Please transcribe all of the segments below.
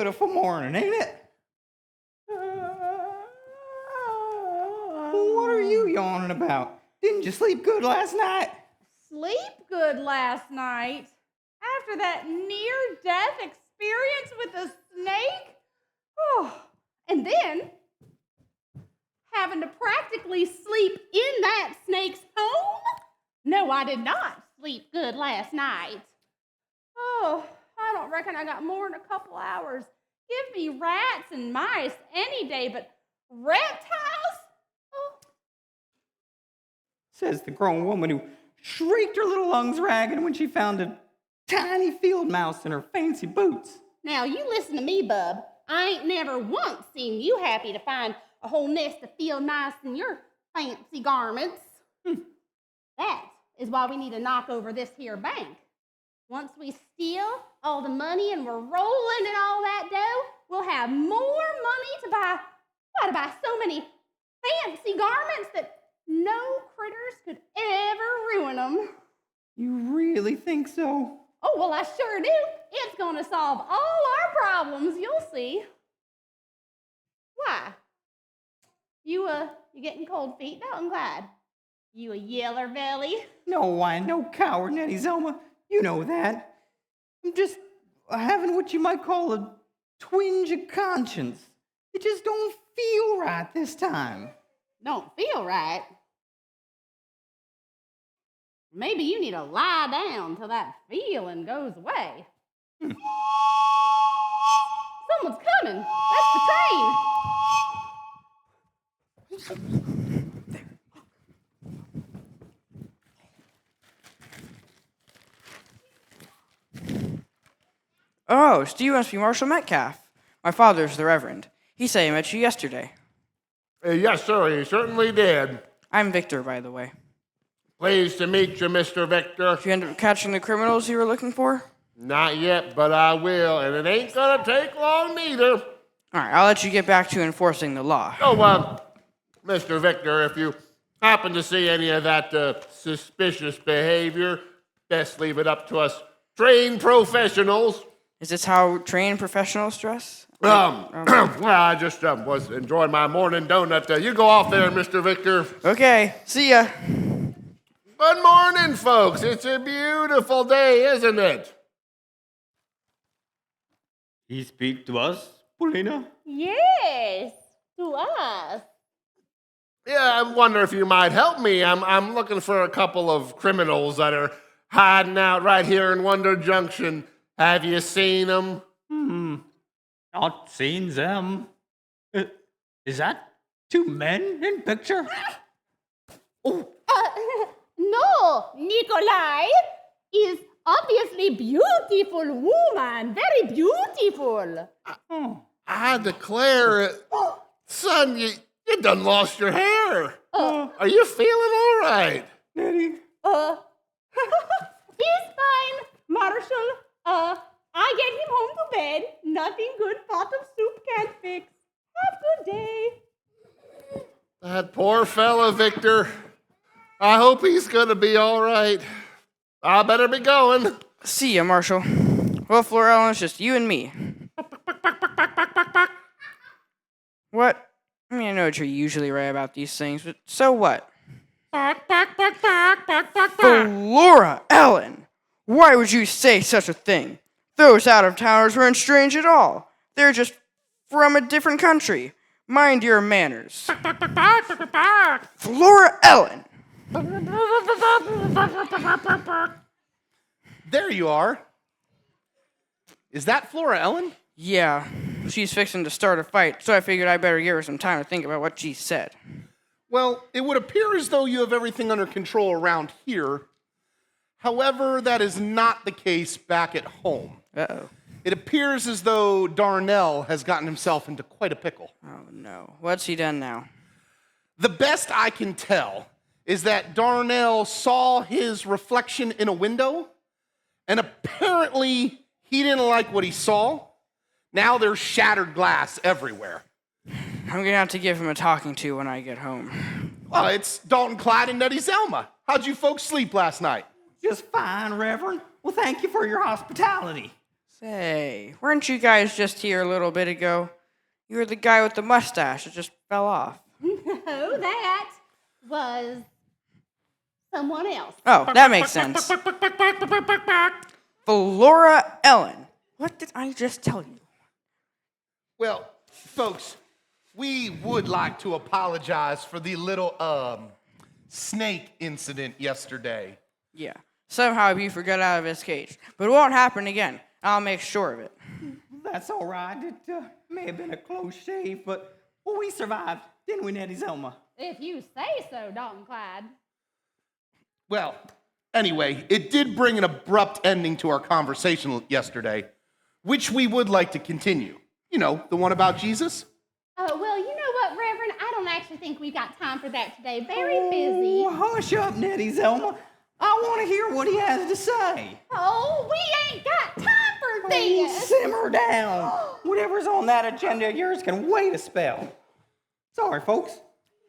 pitiful morning, ain't it? What are you yawning about? Didn't you sleep good last night? Sleep good last night? After that near-death experience with a snake? Oh, and then having to practically sleep in that snake's home? No, I did not sleep good last night. Oh, I don't reckon I got more than a couple hours. Give me rats and mice any day, but reptiles? Oh. Says the grown woman who shrieked her little lungs ragged when she found a tiny field mouse in her fancy boots. Now, you listen to me, bub. I ain't never once seen you happy to find a whole nest of field mice in your fancy garments. That is why we need to knock over this here bank. Once we steal all the money and we're rolling in all that dough, we'll have more money to buy so many fancy garments that no critters could ever ruin them. You really think so? Oh, well, I sure do. It's going to solve all our problems, you'll see. Why? You getting cold feet, I'm glad. You a yeller belly? No, I ain't no coward, Nettie Zelma. You know that. I'm just having what you might call a twinge of conscience. It just don't feel right this time. Don't feel right? Maybe you need to lie down till that feeling goes away. Someone's coming. That's the train. Oh, so you must be Marshall Metcalf. My father's the Reverend. He said he met you yesterday. Yes, sir, he certainly did. I'm Victor, by the way. Pleased to meet you, Mr. Victor. Did you end up catching the criminals you were looking for? Not yet, but I will, and it ain't gonna take long neither. All right, I'll let you get back to enforcing the law. Oh, Mr. Victor, if you happen to see any of that suspicious behavior, best leave it up to us trained professionals. Is this how trained professionals dress? Well, I just was enjoying my morning donut. You go off there, Mr. Victor. Okay, see ya. Good morning, folks. It's a beautiful day, isn't it? He speak to us, Paulina? Yes, to us. Yeah, I wonder if you might help me. I'm looking for a couple of criminals that are hiding out right here in Wonder Junction. Have you seen them? Not seen them. Is that two men in picture? Oh. No, Nikolai is obviously beautiful woman, very beautiful. I declare, son, you done lost your hair. Are you feeling all right? Nettie? He's fine, Marshall. I get him home to bed. Nothing good pot of soup can't fix. Have a good day. That poor fella, Victor. I hope he's gonna be all right. I better be going. See ya, Marshall. Well, Florella, it's just you and me. What? I mean, I know that you're usually right about these things, but so what? Flora Ellen! Why would you say such a thing? Those out-of-towners weren't strange at all. They're just from a different country. Mind your manners. Flora Ellen! There you are. Is that Flora Ellen? Yeah, she's fixing to start a fight, so I figured I better give her some time to think about what she said. Well, it would appear as though you have everything under control around here. However, that is not the case back at home. Uh-oh. It appears as though Darnell has gotten himself into quite a pickle. Oh, no. What's he done now? The best I can tell is that Darnell saw his reflection in a window, and apparently he didn't like what he saw. Now there's shattered glass everywhere. I'm gonna have to give him a talking to when I get home. Well, it's Dalton Clyde and Nettie Zelma. How'd you folks sleep last night? Just fine, Reverend. Well, thank you for your hospitality. Say, weren't you guys just here a little bit ago? You were the guy with the mustache that just fell off. No, that was someone else. Oh, that makes sense. Flora Ellen, what did I just tell you? Well, folks, we would like to apologize for the little snake incident yesterday. Yeah, somehow you forgot out of his cage, but it won't happen again. I'll make sure of it. That's all right. It may have been a close shave, but we survived, didn't we, Nettie Zelma? If you say so, Dalton Clyde. Well, anyway, it did bring an abrupt ending to our conversation yesterday, which we would like to continue. You know, the one about Jesus? Well, you know what, Reverend? I don't actually think we've got time for that today. Very busy. Oh, hush up, Nettie Zelma. I want to hear what he has to say. Oh, we ain't got time for Oh, this. simmer down. Whatever's on that agenda of yours can wait a spell. Sorry, folks.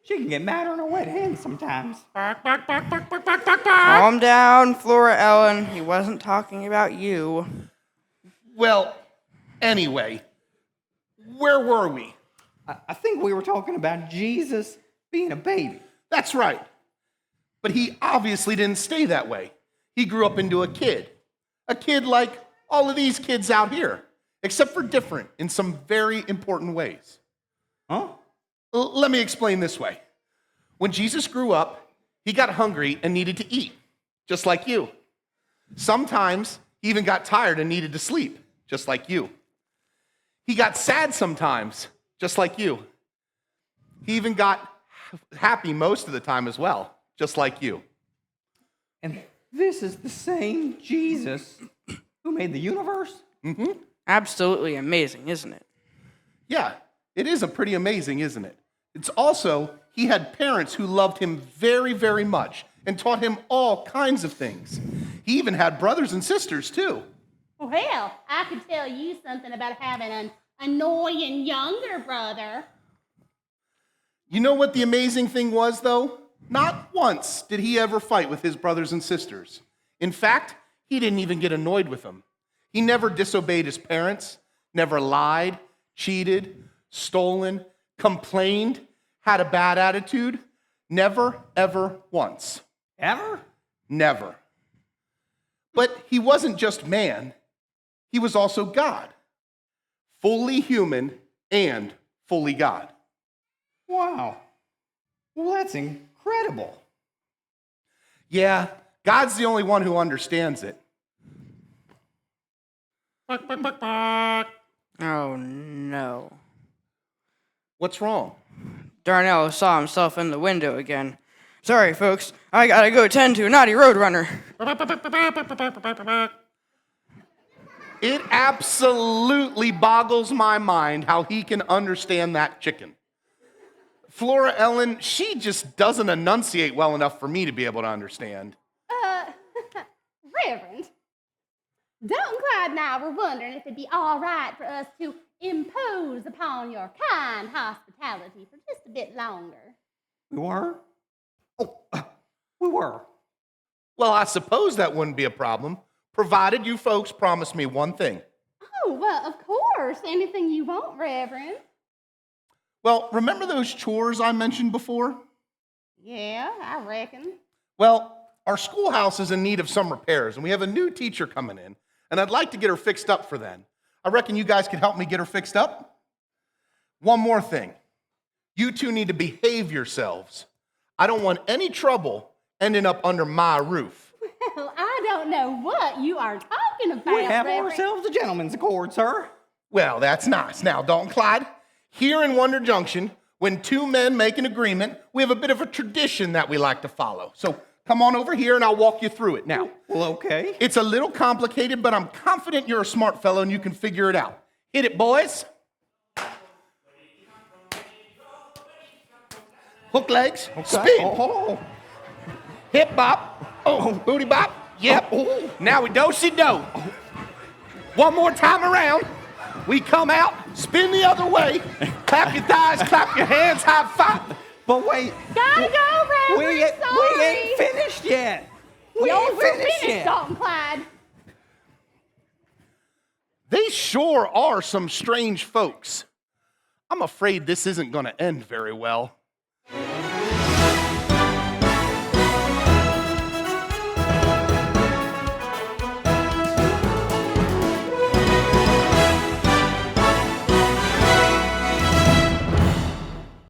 She can get madder than a wet hen sometimes. Calm down, Flora Ellen. He wasn't talking about you. Well, anyway, where were we? I think we were talking about Jesus being a baby. That's right. But he obviously didn't stay that way. He grew up into a kid. A kid like all of these kids out here, except for different in some very important ways. Huh? Let me explain this way. When Jesus grew up, he got hungry and needed to eat, just like you. Sometimes he even got tired and needed to sleep, just like you. He got sad sometimes, just like you. He even got happy most of the time as well, just like you. And this is the same Jesus who made the universe? Mm-hmm. Absolutely amazing, isn't it? Yeah, it is a pretty amazing, isn't it? It's also, he had parents who loved him very, very much and taught him all kinds of things. He even had brothers and sisters, too. Well, I could tell you something about having an annoying younger brother. You know what the amazing thing was, though? Not once did he ever fight with his brothers and sisters. In fact, he didn't even get annoyed with them. He never disobeyed his parents, never lied, cheated, stolen, complained, had a bad attitude. Never, ever once. Ever? Never. But he wasn't just man. He was also God. Fully human and fully God. Wow. Well, that's incredible. Yeah, God's the only one who understands it. Oh, no. What's wrong? Darnell saw himself in the window again. Sorry, folks. I gotta go tend to a naughty roadrunner. It absolutely boggles my mind how he can understand that chicken. Flora Ellen, she just doesn't enunciate well enough for me to be able to understand. Reverend, Dalton Clyde and I were wondering if it'd be all right for us to impose upon your kind hospitality for just a bit longer. We were? Oh, we were. Well, I suppose that wouldn't be a problem, provided you folks promise me one thing. Oh, well, of course. Anything you want, Reverend. Well, remember those chores I mentioned before? Yeah, I reckon. Well, our schoolhouse is in need of some repairs, and we have a new teacher coming in, and I'd like to get her fixed up for then. I reckon you guys could help me get her fixed up. One more thing. You two need to behave yourselves. I don't want any trouble ending up under my roof. Well, I don't know what you are talking about, We have Reverend. ourselves a gentleman's accord, sir. Well, that's nice. Now, Dalton Clyde, here in Wonder Junction, when two men make an agreement, we have a bit of a tradition that we like to follow. So come on over here and I'll walk you through it. Now, Well, okay. it's a little complicated, but I'm confident you're a smart fellow and you can figure it out. Hit it, boys. Hook legs, spin, Oh, hip bop, booty bop, yep. Now we do-si-do. One more time around. We come out, spin the other way, clap your thighs, clap your hands, high five. but wait. Gotta go, Reverend. We ain't finished yet. We Yo, ain't we're finished finished, yet. Dalton Clyde. sure are some strange folks. I'm afraid this isn't going to end very well.